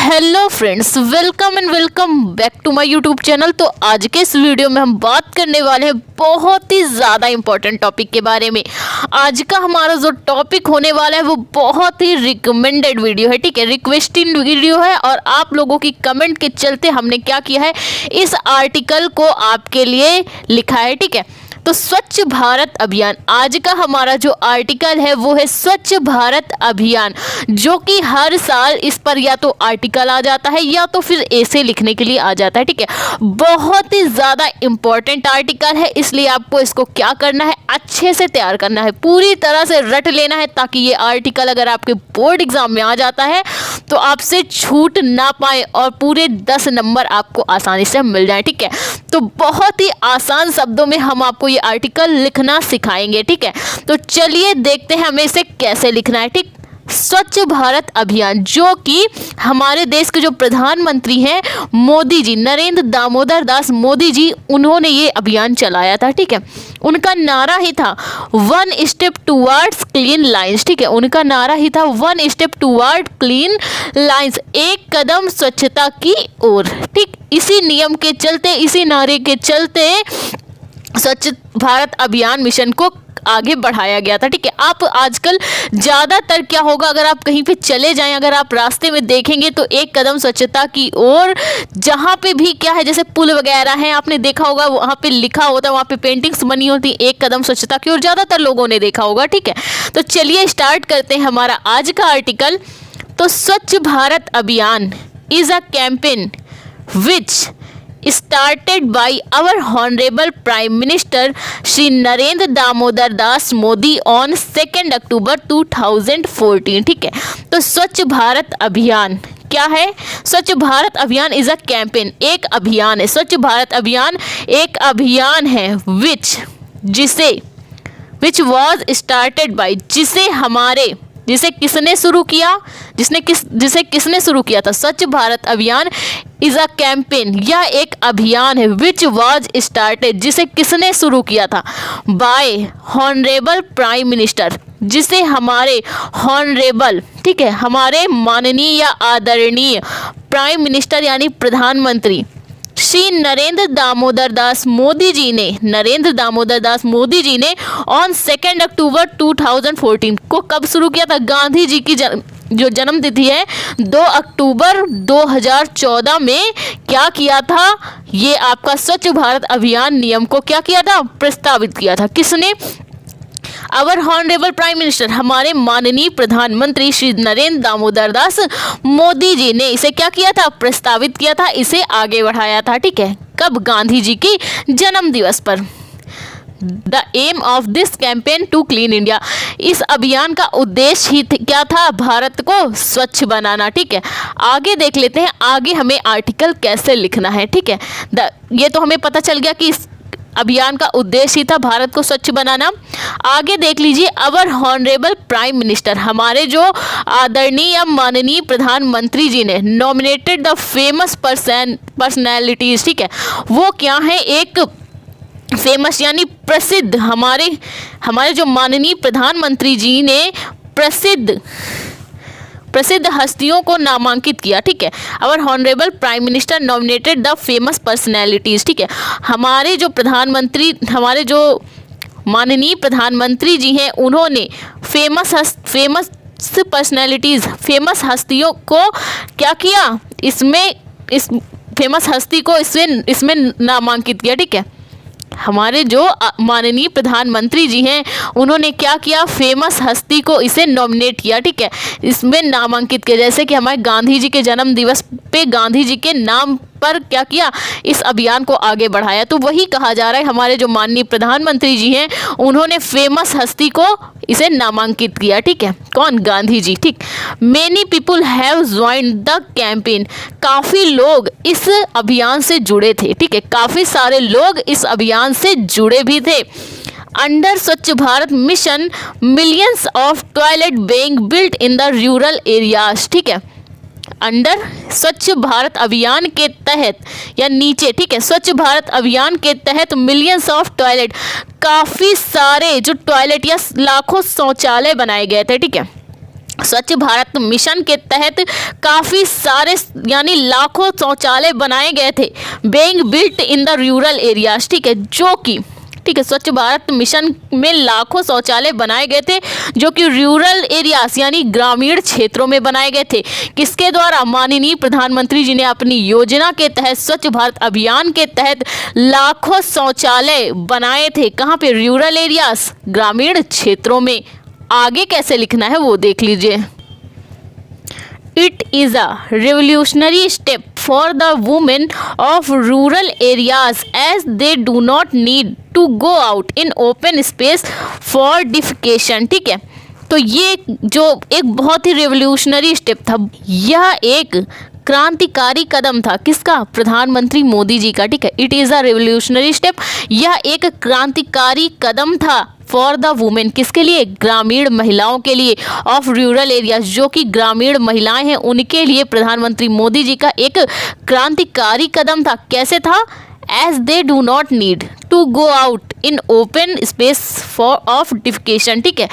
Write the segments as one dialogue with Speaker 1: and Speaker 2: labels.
Speaker 1: Hello friends, welcome and welcome back to my YouTube channel. तो आज के इस वीडियो में हम बात करने वाले हैं बहुत ही ज़्यादा इंपॉर्टेंट टॉपिक के बारे में। आज का हमारा जो टॉपिक होने वाला है वो बहुत ही रिकमेंडेड वीडियो है, ठीक है, रिक्वेस्टिंग वीडियो है। और आप लोगों की कमेंट के चलते हमने क्या किया है, इस आर्टिकल को आपके लिए लिखा है, ठीक है। तो स्वच्छ भारत अभियान, आज का हमारा जो आर्टिकल है वो है स्वच्छ भारत अभियान, जो कि हर साल इस पर या तो आर्टिकल आ जाता है या तो फिर ऐसे लिखने के लिए आ जाता है, ठीक है। बहुत ही ज़्यादा इम्पोर्टेंट आर्टिकल है, इसलिए आपको इसको क्या करना है, अच्छे से तैयार करना है, पूरी तरह से रट लेना है, ताकि ये आर्टिकल अगर आपके बोर्ड एग्जाम में आ जाता है तो आपसे छूट ना पाए और पूरे 10 नंबर आपको आसानी से मिल जाए, ठीक है। तो बहुत ही आसान शब्दों में हम आपको ये आर्टिकल लिखना सिखाएंगे, ठीक है। तो चलिए देखते हैं हमें इसे कैसे लिखना है, ठीक। स्वच्छ भारत अभियान, जो कि हमारे देश के जो प्रधानमंत्री हैं मोदी जी, नरेंद्र दामोदर दास मोदी जी, उन्होंने ये अभियान चलाया था, ठीक है। उनका नारा ही था 1 स्टेप टुवर्ड्स क्लीन लाइंस, ठीक है। उनका नारा ही था 1 स्टेप टुवर्ड क्लीन लाइंस, एक कदम स्वच्छता की ओर, ठीक। इसी नियम के चलते, इसी नारे के चलते स्वच्छ भारत अभियान मिशन को आगे बढ़ाया गया था, ठीक है। आप आजकल ज़्यादातर क्या होगा, अगर आप कहीं पे चले जाएं, अगर आप रास्ते में देखेंगे तो एक कदम स्वच्छता की ओर, जहाँ पे भी क्या है, जैसे पुल वगैरह हैं, आपने देखा होगा वहाँ पे लिखा होता है, वहाँ पे पेंटिंग्स बनी होती, एक कदम स्वच्छता की ओर, ज़्यादातर लोगों ने देखा होगा, ठीक है। तो चलिए स्टार्ट करते हैं हमारा आज का आर्टिकल। तो स्वच्छ भारत अभियान is a campaign which started by our honorable prime minister Shri Narendra Damodar Das Modi on 2 अक्टूबर 2014, ठीक है। तो स्वच्छ भारत अभियान क्या है? स्वच्छ भारत अभियान इज अ कैंपेन, एक अभियान है। स्वच्छ भारत अभियान एक अभियान है विच वॉज स्टार्टेड बाई, जिसे किसने शुरू किया, जिसे किसने शुरू किया था। स्वच्छ भारत अभियान इज अ कैंपेन, यह एक अभियान है, विच वॉज स्टार्टेड, जिसे किसने शुरू किया था, बाय हॉनरेबल प्राइम मिनिस्टर, जिसे हमारे हॉनरेबल, ठीक है, हमारे माननीय या आदरणीय प्राइम मिनिस्टर यानी प्रधानमंत्री श्री नरेंद्र दामोदर दास मोदी जी ने ऑन 2 अक्टूबर 2014 को कब शुरू किया था? गांधी जी की जो जन्म तिथि है 2 अक्टूबर 2014 में क्या किया था, ये आपका स्वच्छ भारत अभियान नियम को क्या किया था, प्रस्तावित किया था। किसने? अवर हॉनरेबल प्राइम मिनिस्टर, हमारे माननीय प्रधानमंत्री श्री नरेंद्र दामोदर दास मोदी जी ने इसे क्या किया था, प्रस्तावित किया था, इसे आगे बढ़ाया था, ठीक है। कब? गांधी जी की जन्म दिवस पर। The aim of this campaign to clean India, इस अभियान का उद्देश्य ही क्या था, भारत को स्वच्छ बनाना, ठीक है। आगे देख लेते हैं, आगे हमें आर्टिकल कैसे लिखना है, ठीक है। ये तो हमें पता चल गया कि इस अभियान का उद्देश्य ही था भारत को स्वच्छ बनाना। आगे देख लीजिए, अवर हॉनरेबल प्राइम मिनिस्टर, हमारे जो आदरणीय या माननीय प्रधानमंत्री जी ने नॉमिनेटेड द फेमस पर्सनैलिटीज, ठीक है। वो क्या है, एक फेमस यानी प्रसिद्ध, हमारे जो माननीय प्रधानमंत्री जी ने प्रसिद्ध हस्तियों को नामांकित किया, ठीक है। Our honourable prime minister nominated the famous personalities, ठीक है। हमारे जो माननीय प्रधानमंत्री जी हैं, उन्होंने फेमस पर्सनैलिटीज, फेमस हस्तियों को क्या किया, इस फेमस हस्ती को इसमें नामांकित किया, ठीक है। हमारे जो माननीय प्रधानमंत्री जी हैं, उन्होंने क्या किया, फेमस हस्ती को इसे नॉमिनेट किया, ठीक है, इसमें नामांकित किया। जैसे कि हमारे गांधी जी के जन्म दिवस पे गांधी जी के नाम पर क्या किया, इस अभियान को आगे बढ़ाया। तो वही कहा जा रहा है, हमारे जो माननीय प्रधानमंत्री जी हैं, उन्होंने फेमस हस्ती को इसे नामांकित किया, ठीक है। कौन? गांधी जी, ठीक। Many people have joined the campaign, काफ़ी लोग इस अभियान से जुड़े थे, ठीक है, काफ़ी सारे लोग इस अभियान से जुड़े भी थे। अंडर स्वच्छ Bharat mission millions of toilet being built in the rural areas, ठीक है। अंडर स्वच्छ भारत अभियान के तहत या नीचे, ठीक है, स्वच्छ भारत अभियान के तहत मिलियंस ऑफ टॉयलेट, काफ़ी सारे जो टॉयलेट या लाखों शौचालय बनाए गए थे, ठीक है। स्वच्छ भारत मिशन के तहत काफ़ी सारे यानी लाखों शौचालय बनाए गए थे, being built in the rural areas. ठीक है, जो कि ठीक है स्वच्छ भारत मिशन में लाखों शौचालय बनाए गए थे जो कि रूरल एरियाज यानी ग्रामीण क्षेत्रों में बनाए गए थे। किसके द्वारा? माननीय प्रधानमंत्री जी ने अपनी योजना के तहत स्वच्छ भारत अभियान के तहत लाखों शौचालय बनाए थे। कहाँ पे? रूरल एरियाज, ग्रामीण क्षेत्रों में। आगे कैसे लिखना है वो देख लीजिए। It is a revolutionary step for the women of rural areas as they do not need to go out in open space for defecation। ठीक है, तो ये जो एक बहुत ही रेवोल्यूशनरी स्टेप था, यह एक क्रांतिकारी कदम था। किसका? प्रधानमंत्री मोदी जी का। ठीक है, it is a revolutionary step, यह एक क्रांतिकारी कदम था फॉर द वुमेन। किसके लिए? ग्रामीण महिलाओं के लिए, ऑफ रूरल एरियाज, जो कि ग्रामीण महिलाएं हैं उनके लिए प्रधानमंत्री मोदी जी का एक क्रांतिकारी कदम था। कैसे था? As they do not need to go out in open space for of defecation. ठीक है,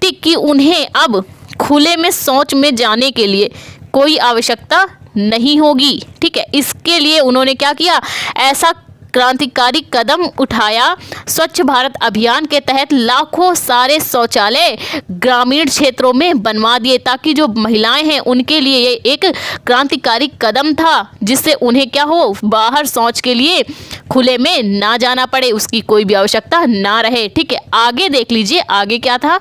Speaker 1: ठीक कि उन्हें अब खुले में शौच में जाने के लिए कोई आवश्यकता नहीं होगी। ठीक है, इसके लिए उन्होंने क्या किया? ऐसा क्रांतिकारी कदम उठाया। स्वच्छ भारत अभियान के तहत लाखों सारे शौचालय ग्रामीण क्षेत्रों में बनवा दिए ताकि जो महिलाएं हैं उनके लिए ये एक क्रांतिकारी कदम था, जिससे उन्हें क्या हो? बाहर शौच के लिए खुले में ना जाना पड़े, उसकी कोई भी आवश्यकता ना रहे। ठीक है, आगे देख लीजिए आगे क्या था।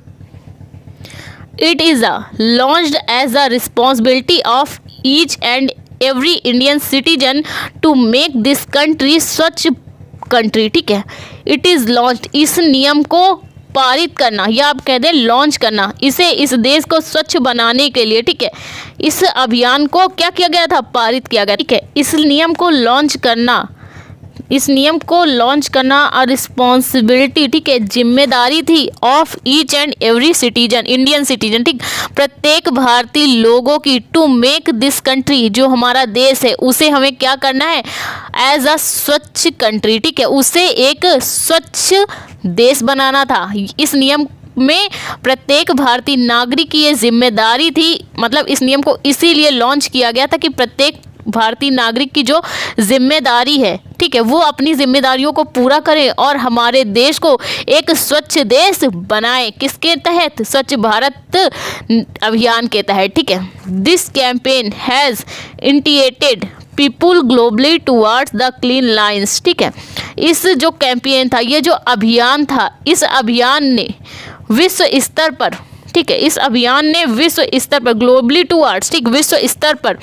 Speaker 1: It is launched as a responsibility of each and every Indian citizen to make this country स्वच्छ कंट्री। ठीक है, इट इज़ लॉन्च्ड, इस नियम को पारित करना या आप कह दें लॉन्च करना, इसे इस देश को स्वच्छ बनाने के लिए। ठीक है, इस अभियान को क्या किया गया था? पारित किया गया। ठीक है, इस नियम को लॉन्च करना, इस नियम को लॉन्च करना और रिस्पॉन्सिबिलिटी, ठीक है, जिम्मेदारी थी of each and every citizen, Indian citizen. ठीक, प्रत्येक भारतीय लोगों की, टू मेक दिस कंट्री, जो हमारा देश है उसे हमें क्या करना है? एज अ स्वच्छ कंट्री। ठीक है, उसे एक स्वच्छ देश बनाना था। इस नियम में प्रत्येक भारतीय नागरिक की ये जिम्मेदारी थी, मतलब इस नियम को इसीलिए लॉन्च किया गया था कि प्रत्येक भारतीय नागरिक की जो जिम्मेदारी है, ठीक है, वो अपनी जिम्मेदारियों को पूरा करें और हमारे देश को एक स्वच्छ देश बनाए। किसके तहत? स्वच्छ भारत अभियान के तहत। ठीक है, this campaign has initiated people globally towards the clean lines. ठीक है, इस जो कैंपेन था, ये जो अभियान था, इस अभियान ने विश्व स्तर पर, ठीक है, इस अभियान ने विश्व स्तर पर, ग्लोबली टुवर्ड्स, ठीक, विश्व स्तर पर,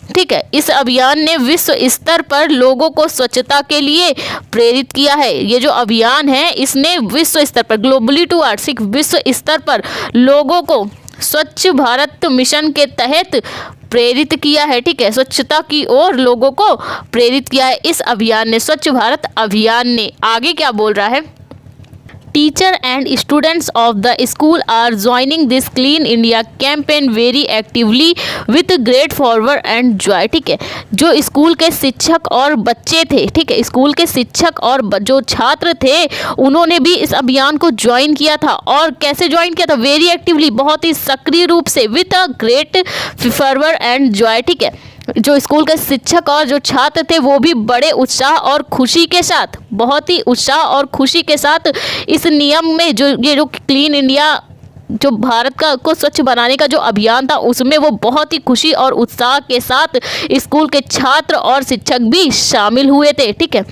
Speaker 1: ठीक है, इस अभियान ने विश्व स्तर पर लोगों को स्वच्छता के लिए प्रेरित किया है। ये जो अभियान है इसने विश्व स्तर पर, ग्लोबली टुवर्ड्स, विश्व स्तर पर लोगों को स्वच्छ भारत मिशन के तहत प्रेरित किया है। ठीक है, स्वच्छता की ओर लोगों को प्रेरित किया है इस अभियान ने, स्वच्छ भारत अभियान ने। आगे क्या बोल रहा है? Teacher and students of the school are joining this clean India campaign very actively with great forward and joy. ठीक है, जो स्कूल के शिक्षक और बच्चे थे, ठीक है, स्कूल के शिक्षक और जो छात्र थे, उन्होंने भी इस अभियान को ज्वाइन किया था। और कैसे ज्वाइन किया था? वेरी एक्टिवली, बहुत ही सक्रिय रूप से, with a great forward and joy. ठीक है, जो स्कूल के शिक्षक और जो छात्र थे वो भी बड़े उत्साह और खुशी के साथ, बहुत ही उत्साह और खुशी के साथ इस नियम में, जो ये जो क्लीन इंडिया, जो भारत का को स्वच्छ बनाने का जो अभियान था, उसमें वो बहुत ही खुशी और उत्साह के साथ स्कूल के छात्र और शिक्षक भी शामिल हुए थे। ठीक है,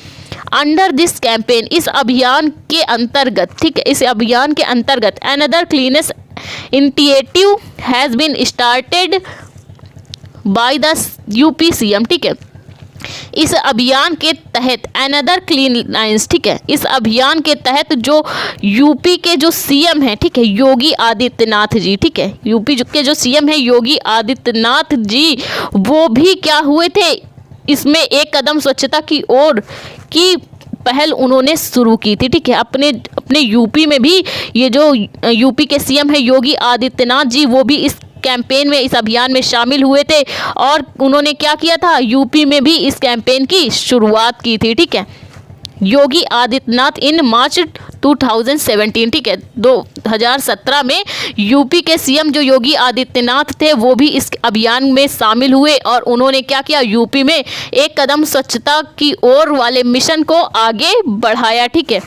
Speaker 1: अंडर दिस कैंपेन, इस अभियान के अंतर्गत, ठीक है, इस अभियान के अंतर्गत another cleanliness initiative has been started by the UP CM. ठीक है, इस अभियान के तहत अनदर क्लीन लाइन्स, ठीक है, इस अभियान के तहत जो यूपी के जो सीएम हैं, ठीक है, योगी आदित्यनाथ जी, ठीक है, यूपी के जो सीएम हैं योगी आदित्यनाथ जी, वो भी क्या हुए थे? इसमें एक कदम स्वच्छता की ओर की पहल उन्होंने शुरू की थी। ठीक है, अपने यूपी में भी ये जो यूपी के सीएम है योगी आदित्यनाथ जी, वो भी इस कैंपेन में, इस अभियान में शामिल हुए थे और उन्होंने क्या किया था? यूपी में भी इस कैंपेन की शुरुआत की थी। ठीक है, योगी आदित्यनाथ इन मार्च 2017। ठीक है, 2017 में यूपी के सीएम जो योगी आदित्यनाथ थे वो भी इस अभियान में शामिल हुए और उन्होंने क्या किया, यूपी में एक कदम स्वच्छता की ओर वाले मिशन को आगे बढ़ाया। ठीक है,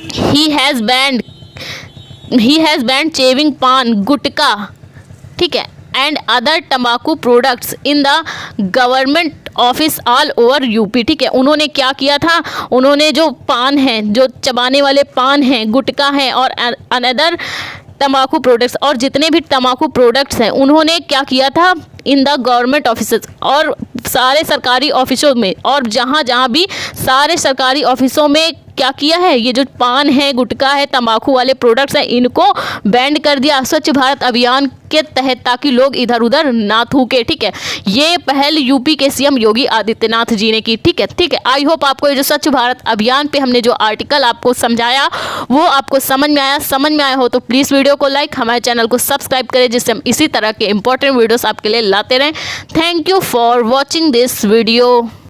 Speaker 1: ही हैज़ बैंड चेविंग पान गुटखा, ठीक है, एंड अदर तंबाकू products in the government office all over UP. ठीक है, उन्होंने क्या किया था, उन्होंने जो पान हैं, जो चबाने वाले पान हैं, गुटखा हैं और अनदर तंबाकू प्रोडक्ट्स और जितने भी तंबाकू प्रोडक्ट्स हैं उन्होंने क्या किया था, इन द गवर्नमेंट ऑफिसेज और सारे सरकारी ऑफिसों में और जहाँ जहाँ भी सारे सरकारी ऑफिसों में क्या किया है, ये जो पान है, गुटखा है, तंबाकू वाले प्रोडक्ट्स हैं, इनको बैंड कर दिया स्वच्छ भारत अभियान के तहत ताकि लोग इधर उधर ना थूके। ठीक है, ये पहल यूपी के सीएम योगी आदित्यनाथ जी ने की। ठीक है, आई होप आपको ये जो स्वच्छ भारत अभियान पे हमने जो आर्टिकल आपको समझाया वो आपको समझ में आया हो तो प्लीज़ वीडियो को लाइक, हमारे चैनल को सब्सक्राइब करें जिससे हम इसी तरह के इंपॉर्टेंट वीडियोस आपके लिए लाते रहें। Thank you for watching this video.